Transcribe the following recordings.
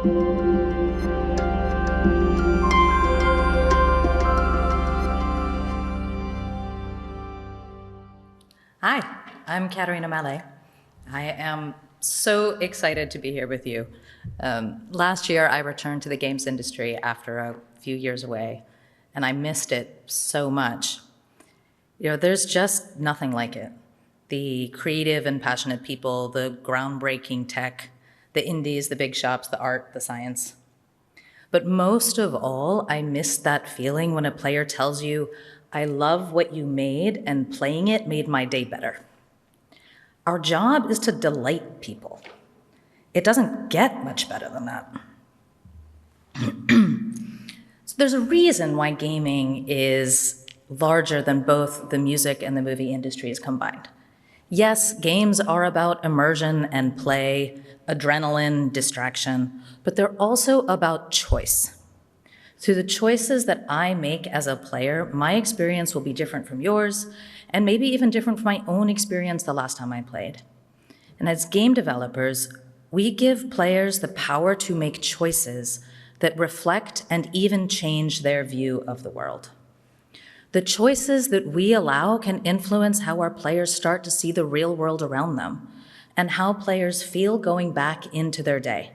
Hi, I'm Catharina Mallet. I am so excited to be here with you. Last year, I returned to the games industry after a few years away, and I missed it so much. There's just nothing like it. The creative and passionate people, the groundbreaking tech, the indies, the big shops, the art, the science. But most of all, I miss that feeling when a player tells you, I love what you made, and playing it made my day better. Our job is to delight people. It doesn't get much better than that. So there's a reason why gaming is larger than both the music and the movie industries combined. Yes, games are about immersion and play, adrenaline, distraction, but they're also about choice. Through the choices that I make as a player, my experience will be different from yours, and maybe even different from my own experience the last time I played. And as game developers, we give players the power to make choices that reflect and even change their view of the world. The choices that we allow can influence how our players start to see the real world around them, and how players feel going back into their day,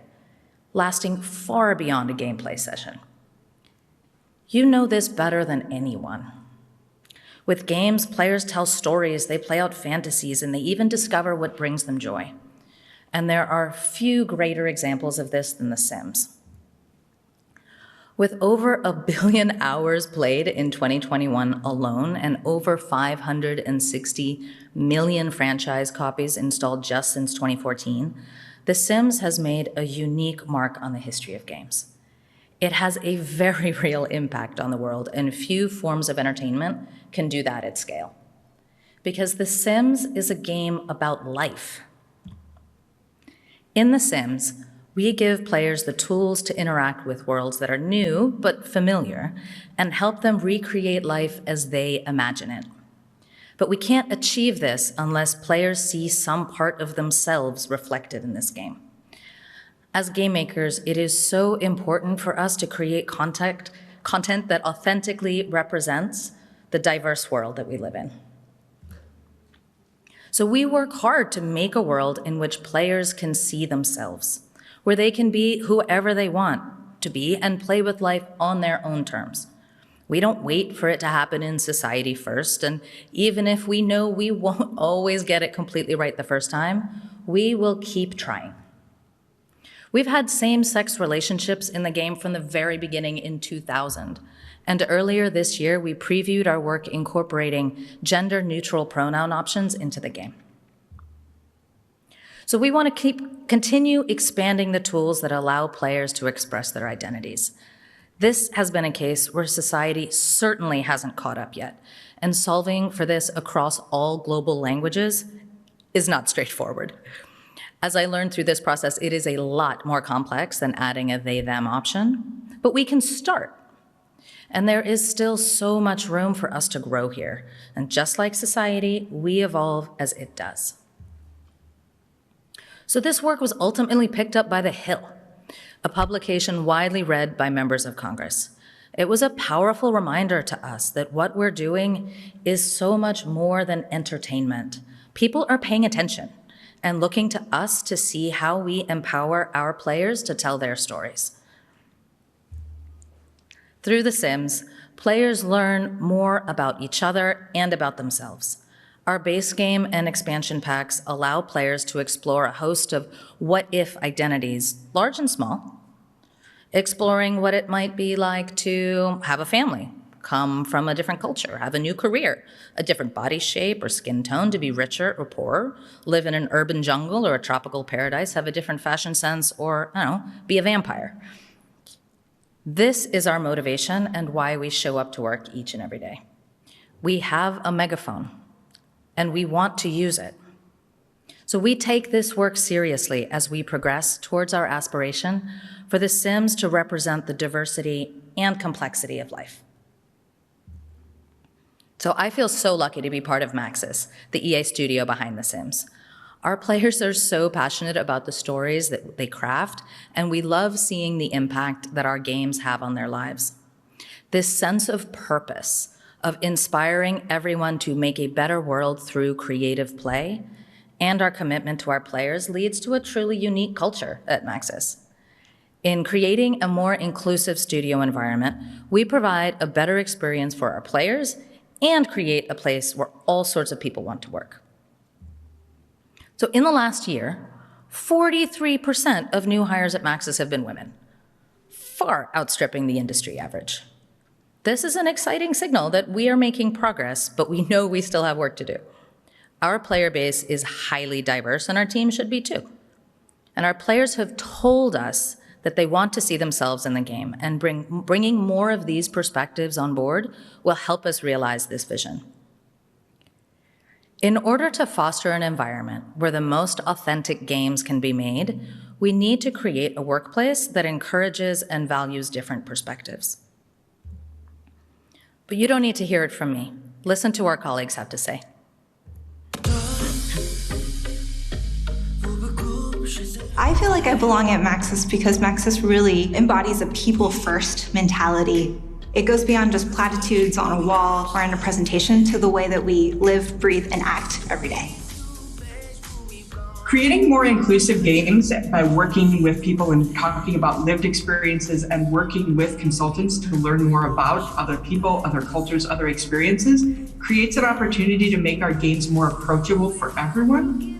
lasting far beyond a gameplay session. You know this better than anyone. With games, players tell stories, they play out fantasies, and they even discover what brings them joy. And there are few greater examples of this than The Sims. With over 1 billion hours played in 2021 alone, and over 560 million franchise copies installed just since 2014, The Sims has made a unique mark on the history of games. It has a very real impact on the world, and few forms of entertainment can do that at scale. Because The Sims is a game about life. In The Sims, we give players the tools to interact with worlds that are new but familiar, and help them recreate life as they imagine it. But we can't achieve this unless players see some part of themselves reflected in this game. As game makers, it is so important for us to create content that authentically represents the diverse world that we live in. So we work hard to make a world in which players can see themselves, where they can be whoever they want to be and play with life on their own terms. We don't wait for it to happen in society first, and even if we know we won't always get it completely right the first time, we will keep trying. We've had same-sex relationships in the game from the very beginning in 2000. And earlier this year, we previewed our work incorporating gender-neutral pronoun options into the game. So we want to continue expanding the tools that allow players to express their identities. This has been a case where society certainly hasn't caught up yet, and solving for this across all global languages is not straightforward. As I learned through this process, it is a lot more complex than adding a they-them option, but we can start. And there is still so much room for us to grow here. And just like society, we evolve as it does. So this work was ultimately picked up by The Hill, a publication widely read by members of Congress. It was a powerful reminder to us that what we're doing is so much more than entertainment. People are paying attention and looking to us to see how we empower our players to tell their stories. Through The Sims, players learn more about each other and about themselves. Our base game and expansion packs allow players to explore a host of what-if identities, large and small, exploring what it might be like to have a family, come from a different culture, have a new career, a different body shape or skin tone, to be richer or poorer, live in an urban jungle or a tropical paradise, have a different fashion sense, or, I don't know, be a vampire. This is our motivation and why we show up to work each and every day. We have a megaphone, and we want to use it. So we take this work seriously as we progress towards our aspiration for The Sims to represent the diversity and complexity of life. So I feel so lucky to be part of Maxis, the EA studio behind The Sims. Our players are so passionate about the stories that they craft, and we love seeing the impact that our games have on their lives. This sense of purpose, of inspiring everyone to make a better world through creative play, and our commitment to our players leads to a truly unique culture at Maxis. In creating a more inclusive studio environment, we provide a better experience for our players and create a place where all sorts of people want to work. So in the last year, 43% of new hires at Maxis have been women, far outstripping the industry average. This is an exciting signal that we are making progress, but we know we still have work to do. Our player base is highly diverse, and our team should be too. And our players have told us that they want to see themselves in the game, and bringing more of these perspectives on board will help us realize this vision. In order to foster an environment where the most authentic games can be made, we need to create a workplace that encourages and values different perspectives. But you don't need to hear it from me. Listen to what our colleagues have to say. I feel like I belong at Maxis because Maxis really embodies a people-first mentality. It goes beyond just platitudes on a wall or in a presentation to the way that we live, breathe, and act every day. Creating more inclusive games by working with people and talking about lived experiences and working with consultants to learn more about other people, other cultures, other experiences creates an opportunity to make our games more approachable for everyone.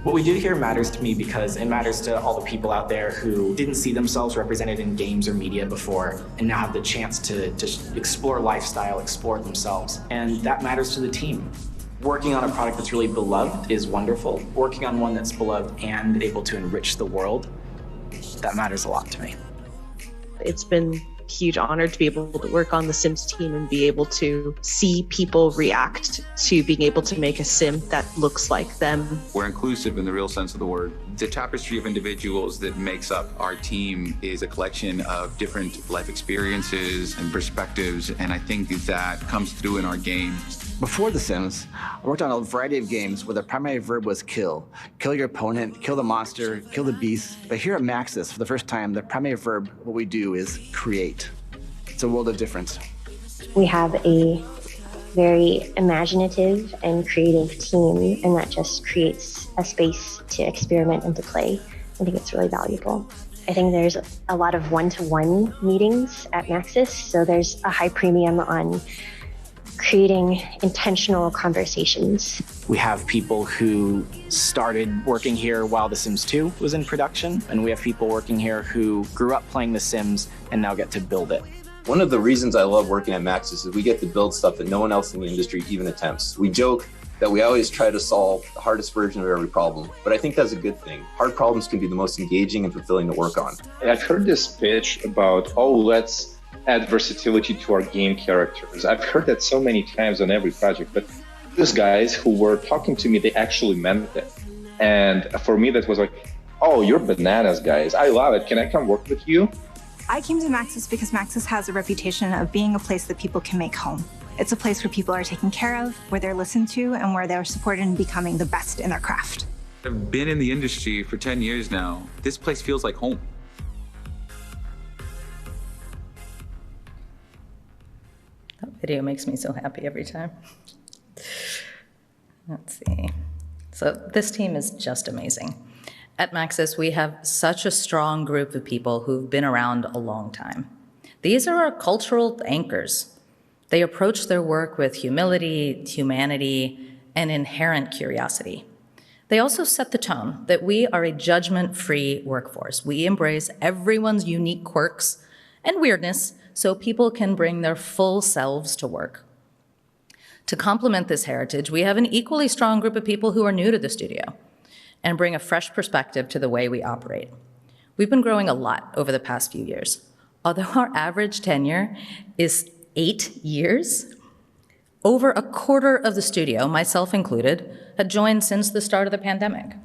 What we do here matters to me because it matters to all the people out there who didn't see themselves represented in games or media before and now have the chance to explore lifestyle, explore themselves. And that matters to the team. Working on a product that's really beloved is wonderful. Working on one that's beloved and able to enrich the world, that matters a lot to me. It's been a huge honor to be able to work on the Sims team and be able to see people react to being able to make a sim that looks like them. We're inclusive in the real sense of the word. The tapestry of individuals that makes up our team is a collection of different life experiences and perspectives, and I think that comes through in our games. Before The Sims, I worked on a variety of games where the primary verb was kill. Kill your opponent, kill the monster, kill the beast. But here at Maxis, for the first time, the primary verb, what we do is create. It's a world of difference. We have a very imaginative and creative team, and that just creates a space to experiment and to play. I think it's really valuable. I think there's a lot of one-to-one meetings at Maxis, so there's a high premium on creating intentional conversations. We have people who started working here while The Sims 2 was in production, and we have people working here who grew up playing The Sims and now get to build it. One of the reasons I love working at Maxis is we get to build stuff that no one else in the industry even attempts. We joke that we always try to solve the hardest version of every problem, but I think that's a good thing. Hard problems can be the most engaging and fulfilling to work on. I've heard this pitch about, oh, let's add versatility to our game characters. I've heard that so many times on every project, but those guys who were talking to me, they actually meant it. And for me, that was like, oh, you're bananas, guys. I love it. Can I come work with you? I came to Maxis because Maxis has a reputation of being a place that people can make home. It's a place where people are taken care of, where they're listened to, and where they're supported in becoming the best in their craft. I've been in the industry for 10 years now. This place feels like home. That video makes me so happy every time. Let's see. So this team is just amazing. At Maxis, we have such a strong group of people who've been around a long time. These are our cultural anchors. They approach their work with humility, humanity, and inherent curiosity. They also set the tone that we are a judgment-free workforce. We embrace everyone's unique quirks and weirdness so people can bring their full selves to work. To complement this heritage, we have an equally strong group of people who are new to the studio and bring a fresh perspective to the way we operate. We've been growing a lot over the past few years. Although our average tenure is 8 years, over a quarter of the studio, myself included, had joined since the start of the pandemic.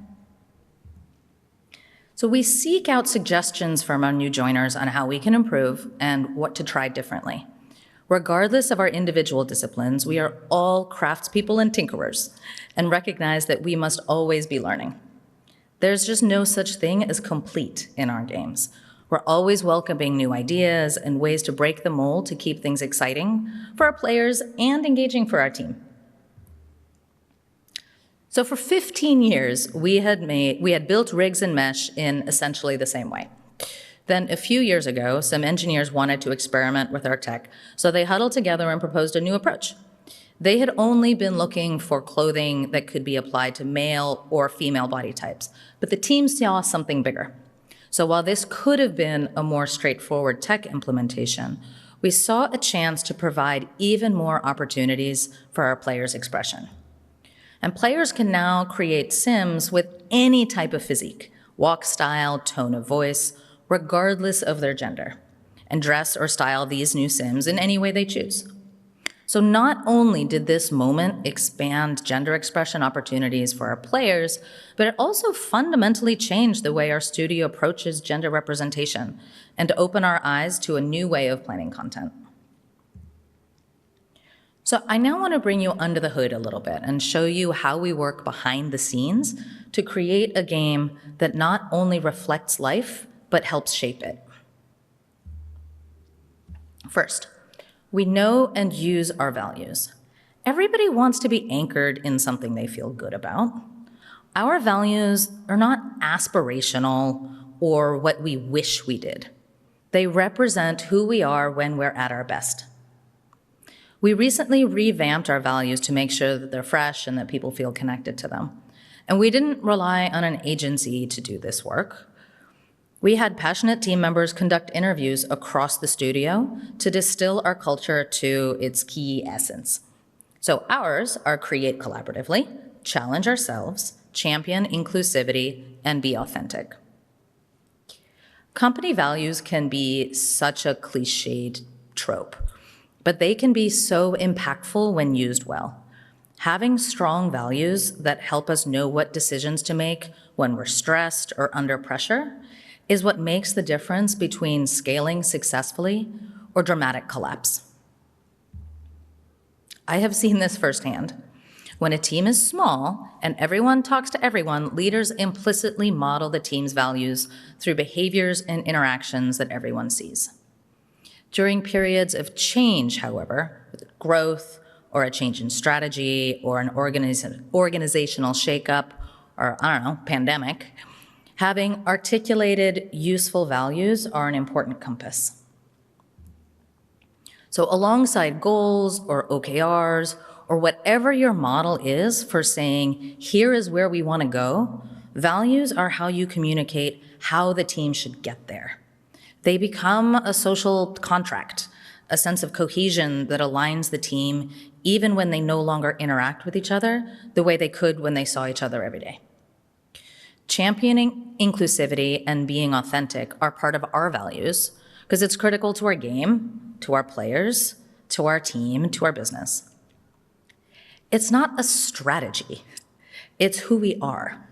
So we seek out suggestions from our new joiners on how we can improve and what to try differently. Regardless of our individual disciplines, we are all craftspeople and tinkerers and recognize that we must always be learning. There's just no such thing as complete in our games. We're always welcoming new ideas and ways to break the mold to keep things exciting for our players and engaging for our team. So for 15 years, we had built rigs and mesh in essentially the same way. Then a few years ago, some engineers wanted to experiment with our tech, so they huddled together and proposed a new approach. They had only been looking for clothing that could be applied to male or female body types, but the team saw something bigger. So while this could have been a more straightforward tech implementation, we saw a chance to provide even more opportunities for our players' expression. And players can now create Sims with any type of physique, walk style, tone of voice, regardless of their gender, and dress or style these new Sims in any way they choose. So not only did this moment expand gender expression opportunities for our players, but it also fundamentally changed the way our studio approaches gender representation and to open our eyes to a new way of planning content. So I now want to bring you under the hood a little bit and show you how we work behind the scenes to create a game that not only reflects life, but helps shape it. First, we know and use our values. Everybody wants to be anchored in something they feel good about. Our values are not aspirational or what we wish we did. They represent who we are when we're at our best. We recently revamped our values to make sure that they're fresh and that people feel connected to them. And we didn't rely on an agency to do this work. We had passionate team members conduct interviews across the studio to distill our culture to its key essence. So ours are create collaboratively, challenge ourselves, champion inclusivity, and be authentic. Company values can be such a cliched trope, but they can be so impactful when used well. Having strong values that help us know what decisions to make when we're stressed or under pressure is what makes the difference between scaling successfully or dramatic collapse. I have seen this firsthand. When a team is small and everyone talks to everyone, leaders implicitly model the team's values through behaviors and interactions that everyone sees. During periods of change, however, with growth or a change in strategy or an organizational shakeup or, pandemic, having articulated, useful values are an important compass. So alongside goals or OKRs or whatever your model is for saying, here is where we want to go, values are how you communicate how the team should get there. They become a social contract, a sense of cohesion that aligns the team even when they no longer interact with each other the way they could when they saw each other every day. Championing inclusivity and being authentic are part of our values because it's critical to our game, to our players, to our team, to our business. It's not a strategy, it's who we are.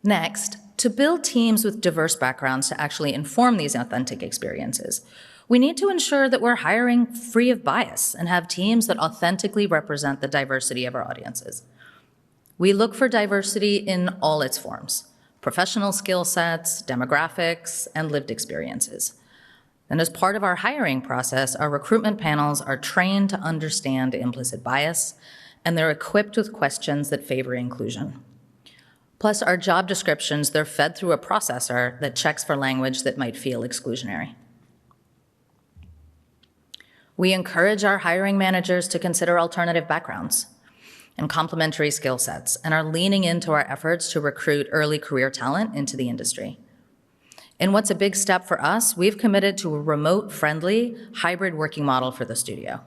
Next, to build teams with diverse backgrounds to actually inform these authentic experiences, we need to ensure that we're hiring free of bias and have teams that authentically represent the diversity of our audiences. We look for diversity in all its forms: professional skill sets, demographics, and lived experiences. And as part of our hiring process, our recruitment panels are trained to understand implicit bias, and they're equipped with questions that favor inclusion. Plus, our job descriptions, they're fed through a processor that checks for language that might feel exclusionary. We encourage our hiring managers to consider alternative backgrounds and complementary skill sets, and are leaning into our efforts to recruit early career talent into the industry. In what's a big step for us, we've committed to a remote-friendly hybrid working model for the studio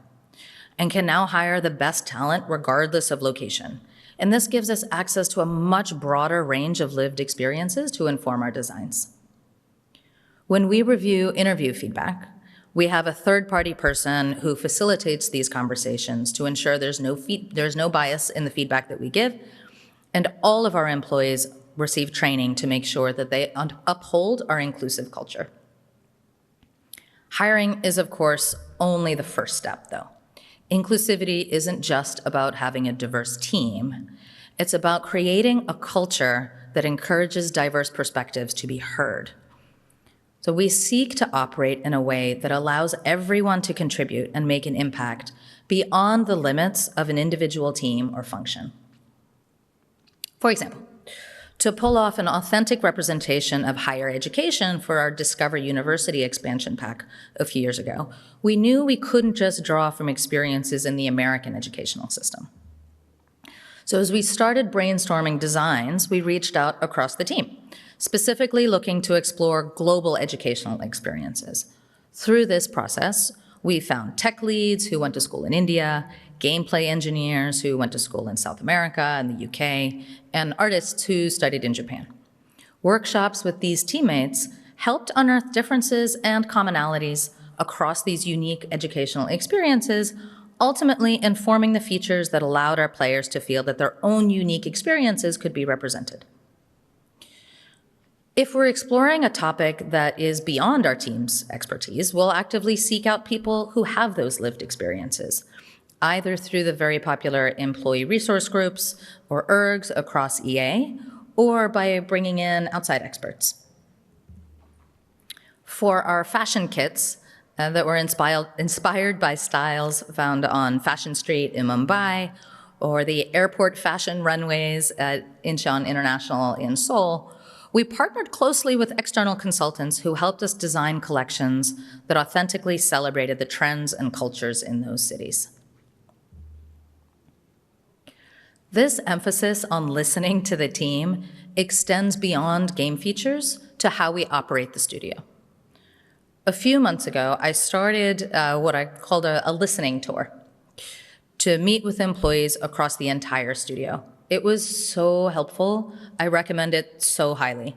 and can now hire the best talent regardless of location. And this gives us access to a much broader range of lived experiences to inform our designs. When we review interview feedback, we have a third-party person who facilitates these conversations to ensure there's no bias in the feedback that we give, and all of our employees receive training to make sure that they uphold our inclusive culture. Hiring is, of course, only the first step, though. Inclusivity isn't just about having a diverse team. It's about creating a culture that encourages diverse perspectives to be heard. So we seek to operate in a way that allows everyone to contribute and make an impact beyond the limits of an individual team or function. For example, to pull off an authentic representation of higher education for our Discover University expansion pack a few years ago, we knew we couldn't just draw from experiences in the American educational system. So as we started brainstorming designs, we reached out across the team, specifically looking to explore global educational experiences. Through this process, we found tech leads who went to school in India, gameplay engineers who went to school in South America and the UK, and artists who studied in Japan. Workshops with these teammates helped unearth differences and commonalities across these unique educational experiences, ultimately informing the features that allowed our players to feel that their own unique experiences could be represented. If we're exploring a topic that is beyond our team's expertise, we'll actively seek out people who have those lived experiences, either through the very popular employee resource groups or ERGs across EA, or by bringing in outside experts. For our fashion kits that were inspired by styles found on Fashion Street in Mumbai, or the airport fashion runways at Incheon International in Seoul, we partnered closely with external consultants who helped us design collections that authentically celebrated the trends and cultures in those cities. This emphasis on listening to the team extends beyond game features to how we operate the studio. A few months ago, I started what I called a listening tour to meet with employees across the entire studio. It was so helpful. I recommend it so highly.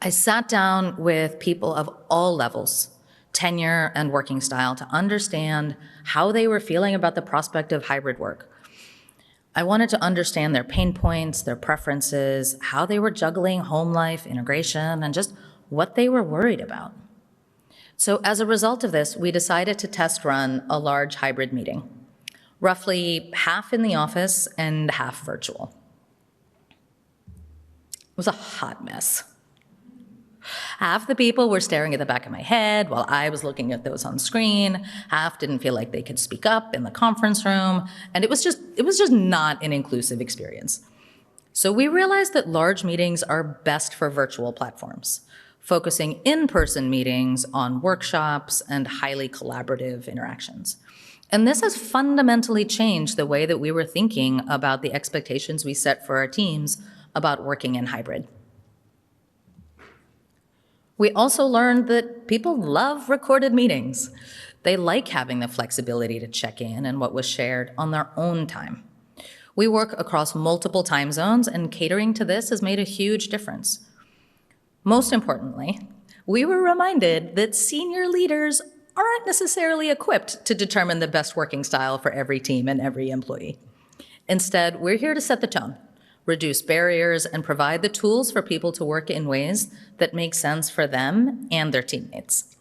I sat down with people of all levels, tenure and working style, to understand how they were feeling about the prospect of hybrid work. I wanted to understand their pain points, their preferences, how they were juggling home life, integration, and just what they were worried about. So as a result of this, we decided to test run a large hybrid meeting, roughly half in the office and half virtual. It was a hot mess. Half the people were staring at the back of my head while I was looking at those on screen. Half didn't feel like they could speak up in the conference room. And it was just not an inclusive experience. So we realized that large meetings are best for virtual platforms, focusing in-person meetings on workshops and highly collaborative interactions. And this has fundamentally changed the way that we were thinking about the expectations we set for our teams about working in hybrid. We also learned that people love recorded meetings. They like having the flexibility to check in and what was shared on their own time. We work across multiple time zones, and catering to this has made a huge difference. Most importantly, we were reminded that senior leaders aren't necessarily equipped to determine the best working style for every team and every employee. Instead, we're here to set the tone, reduce barriers, and provide the tools for people to work in ways that make sense for them and their teammates.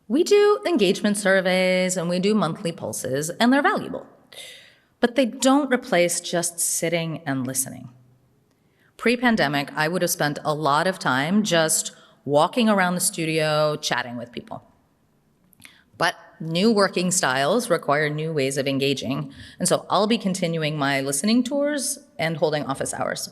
We do engagement surveys and we do monthly pulses, and they're valuable, but they don't replace just sitting and listening. Pre-pandemic, I would have spent a lot of time just walking around the studio, chatting with people. But new working styles require new ways of engaging, and so I'll be continuing my listening tours and holding office hours.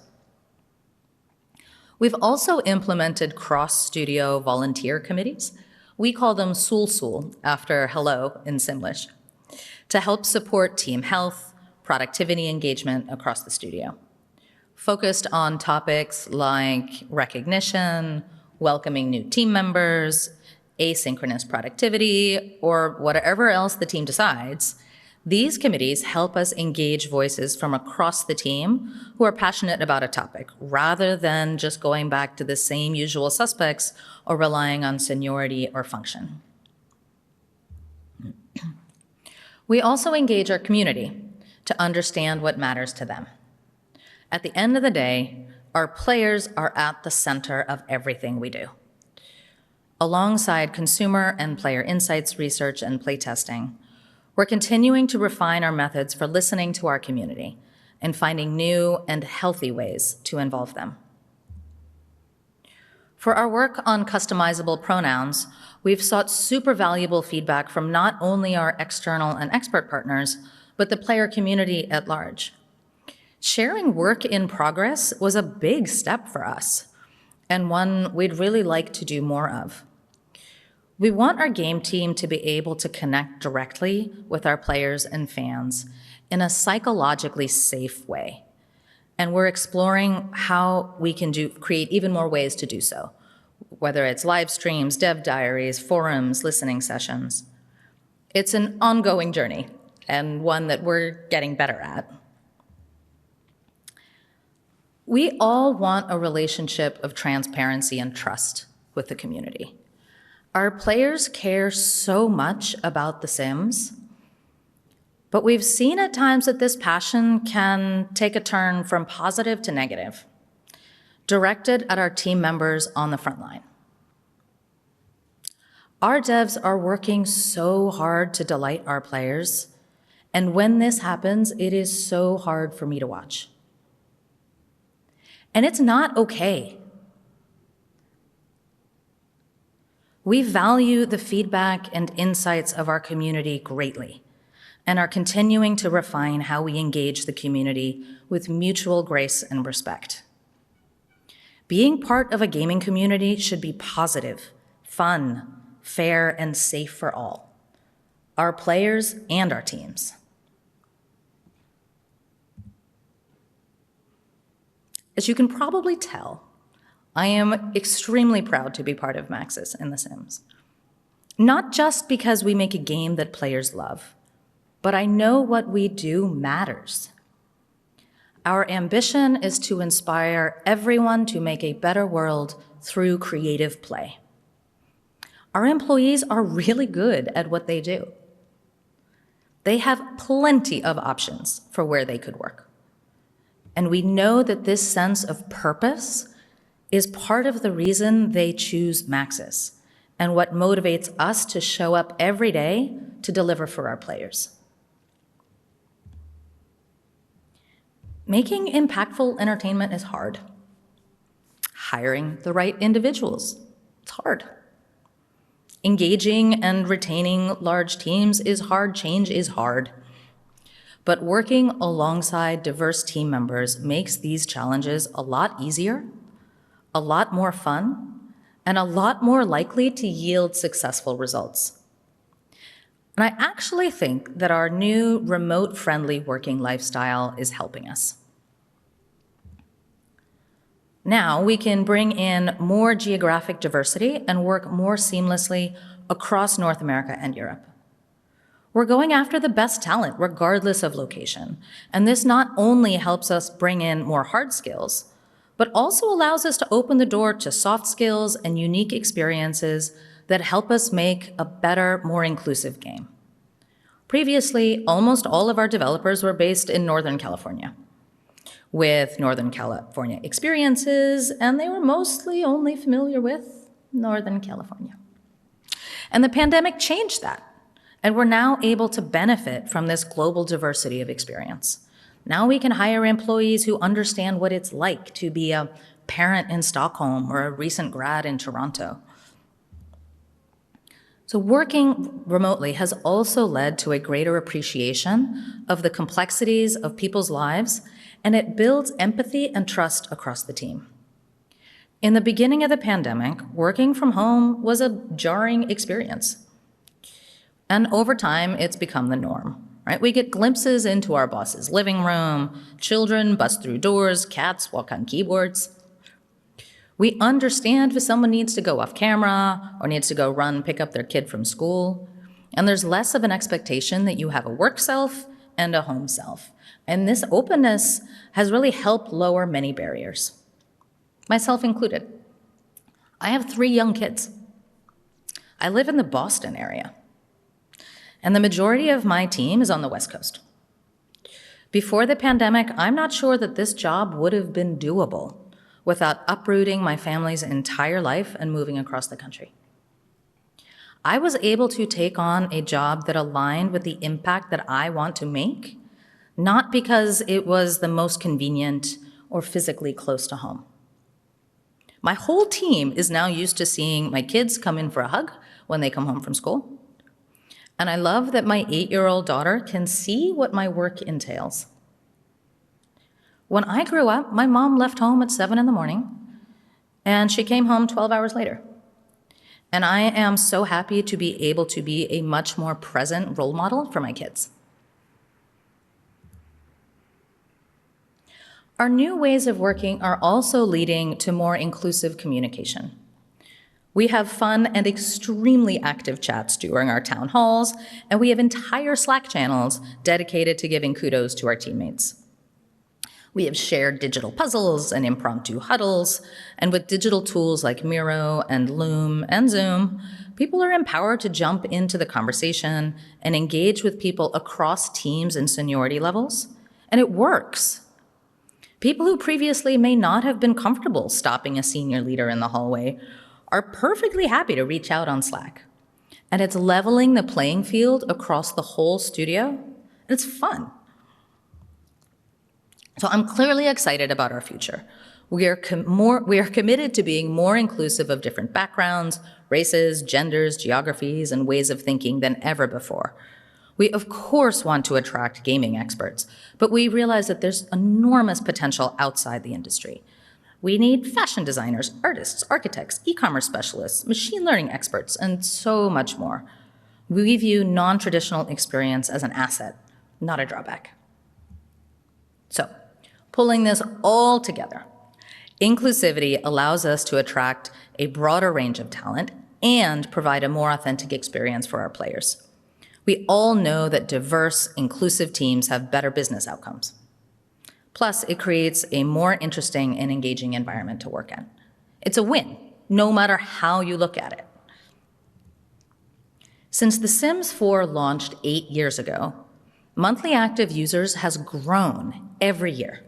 We've also implemented cross-studio volunteer committees. We call them Sul, after hello in Simlish, to help support team health, productivity engagement across the studio, focused on topics like recognition, welcoming new team members, asynchronous productivity, or whatever else the team decides. These committees help us engage voices from across the team who are passionate about a topic, rather than just going back to the same usual suspects or relying on seniority or function. We also engage our community to understand what matters to them. At the end of the day, our players are at the center of everything we do. Alongside consumer and player insights research and playtesting, we're continuing to refine our methods for listening to our community and finding new and healthy ways to involve them. For our work on customizable pronouns, we've sought super valuable feedback from not only our external and expert partners, but the player community at large. Sharing work in progress was a big step for us, and one we'd really like to do more of. We want our game team to be able to connect directly with our players and fans in a psychologically safe way. And we're exploring how we can create even more ways to do so, whether it's live streams, dev diaries, forums, listening sessions. It's an ongoing journey and one that we're getting better at. We all want a relationship of transparency and trust with the community. Our players care so much about The Sims, but we've seen at times that this passion can take a turn from positive to negative, directed at our team members on the front line. Our devs are working so hard to delight our players, and when this happens, it is so hard for me to watch. And it's not okay. We value the feedback and insights of our community greatly and are continuing to refine how we engage the community with mutual grace and respect. Being part of a gaming community should be positive, fun, fair, and safe for all, our players and our teams. As you can probably tell, I am extremely proud to be part of Maxis in The Sims. Not just because we make a game that players love, but I know what we do matters. Our ambition is to inspire everyone to make a better world through creative play. Our employees are really good at what they do. They have plenty of options for where they could work. And we know that this sense of purpose is part of the reason they choose Maxis and what motivates us to show up every day to deliver for our players. Making impactful entertainment is hard. Hiring the right individuals, it's hard. Engaging and retaining large teams is hard, change is hard. But working alongside diverse team members makes these challenges a lot easier, a lot more fun, and a lot more likely to yield successful results. And I actually think that our new remote-friendly working lifestyle is helping us. Now we can bring in more geographic diversity and work more seamlessly across North America and Europe. We're going after the best talent, regardless of location. And this not only helps us bring in more hard skills, but also allows us to open the door to soft skills and unique experiences that help us make a better, more inclusive game. Previously, almost all of our developers were based in Northern California, with Northern California experiences, and they were mostly only familiar with Northern California. And the pandemic changed that. And we're now able to benefit from this global diversity of experience. Now we can hire employees who understand what it's like to be a parent in Stockholm or a recent grad in Toronto. So working remotely has also led to a greater appreciation of the complexities of people's lives, and it builds empathy and trust across the team. In the beginning of the pandemic, working from home was a jarring experience. And over time, it's become the norm, right? We get glimpses into our boss's living room, children bust through doors, cats walk on keyboards. We understand if someone needs to go off camera or needs to go pick up their kid from school. And there's less of an expectation that you have a work self and a home self. And this openness has really helped lower many barriers, myself included. I have 3 young kids. I live in the Boston area. And the majority of my team is on the West Coast. Before the pandemic, I'm not sure that this job would have been doable without uprooting my family's entire life and moving across the country. I was able to take on a job that aligned with the impact that I want to make, not because it was the most convenient or physically close to home. My whole team is now used to seeing my kids come in for a hug when they come home from school. And I love that my 8-year-old daughter can see what my work entails. When I grew up, my mom left home at 7 in the morning, and she came home 12 hours later. And I am so happy to be able to be a much more present role model for my kids. Our new ways of working are also leading to more inclusive communication. We have fun and extremely active chats during our town halls, and we have entire Slack channels dedicated to giving kudos to our teammates. We have shared digital puzzles and impromptu huddles, and with digital tools like Miro and Loom and Zoom, people are empowered to jump into the conversation and engage with people across teams and seniority levels, and it works. People who previously may not have been comfortable stopping a senior leader in the hallway are perfectly happy to reach out on Slack. And it's leveling the playing field across the whole studio, and it's fun. So I'm clearly excited about our future. We are committed to being more inclusive of different backgrounds, races, genders, geographies, and ways of thinking than ever before. We, of course, want to attract gaming experts, but we realize that there's enormous potential outside the industry. We need fashion designers, artists, architects, e-commerce specialists, machine learning experts, and so much more. We view non-traditional experience as an asset, not a drawback. So, pulling this all together, inclusivity allows us to attract a broader range of talent and provide a more authentic experience for our players. We all know that diverse, inclusive teams have better business outcomes. Plus, it creates a more interesting and engaging environment to work in. It's a win, no matter how you look at it. Since The Sims 4 launched 8 years ago, monthly active users has grown every year.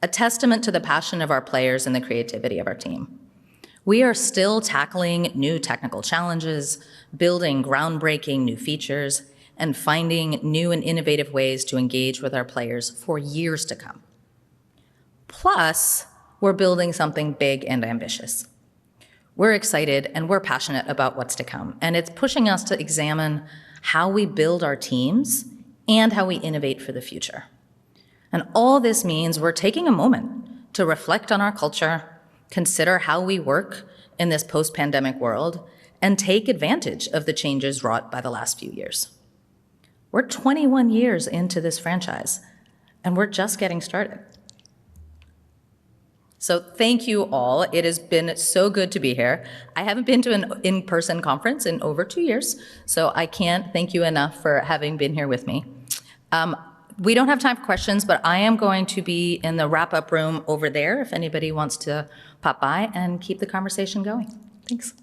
A testament to the passion of our players and the creativity of our team. We are still tackling new technical challenges, building groundbreaking new features, and finding new and innovative ways to engage with our players for years to come. Plus, we're building something big and ambitious. We're excited and we're passionate about what's to come, and it's pushing us to examine how we build our teams and how we innovate for the future. And all this means we're taking a moment to reflect on our culture, consider how we work in this post-pandemic world, and take advantage of the changes wrought by the last few years. We're 21 years into this franchise, and we're just getting started. So thank you all. It has been so good to be here. I haven't been to an in-person conference in over 2 years, so I can't thank you enough for having been here with me. We don't have time for questions, but I am going to be in the wrap-up room over there if anybody wants to pop by and keep the conversation going. Thanks.